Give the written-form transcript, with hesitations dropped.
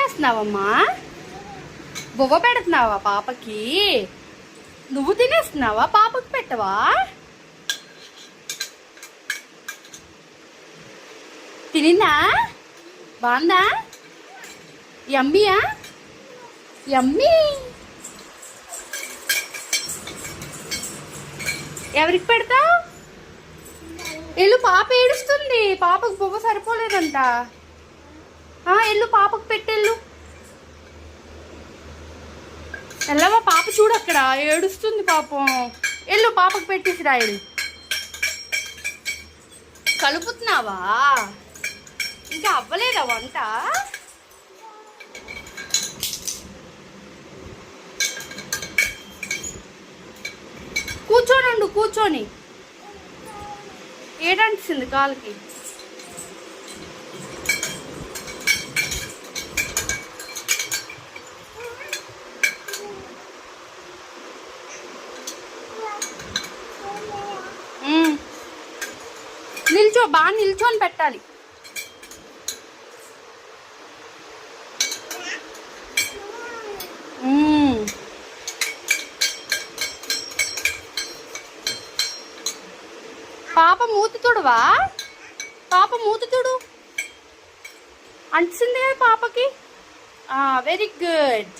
చేస్తున్నావమ్మా? బువ్వ పెడుతున్నావా పాపకి? నువ్వు తినేస్తున్నావా? పాపకి పెట్టవా? తినిందా? బాగుందా? యమ్మీయా? యమ్మీ. ఎవరికి పెడతావు? ఎల్లు, పాప ఏడుస్తుంది. పాపకు బువ్వ సరిపోలేదంట. ఎల్లు, పాపకు పెట్టెళ్ళు. ఎల్లవా, పాప చూడు అక్కడ ఏడుస్తుంది పాపం. ఎల్లు, పాపకు పెట్టేసి రాయలు. కలుపుతున్నావా? ఇంకా అవ్వలేదా వంట? కూర్చోనుండు, కూర్చొని. ఏడంటిసింది కాలుకి. నిల్చో, బాగా నిల్చొని పెట్టాలి. పాప మూతి తుడవా? పాప మూతి తుడు. అంటిసింది కదా పాపకి. Very good.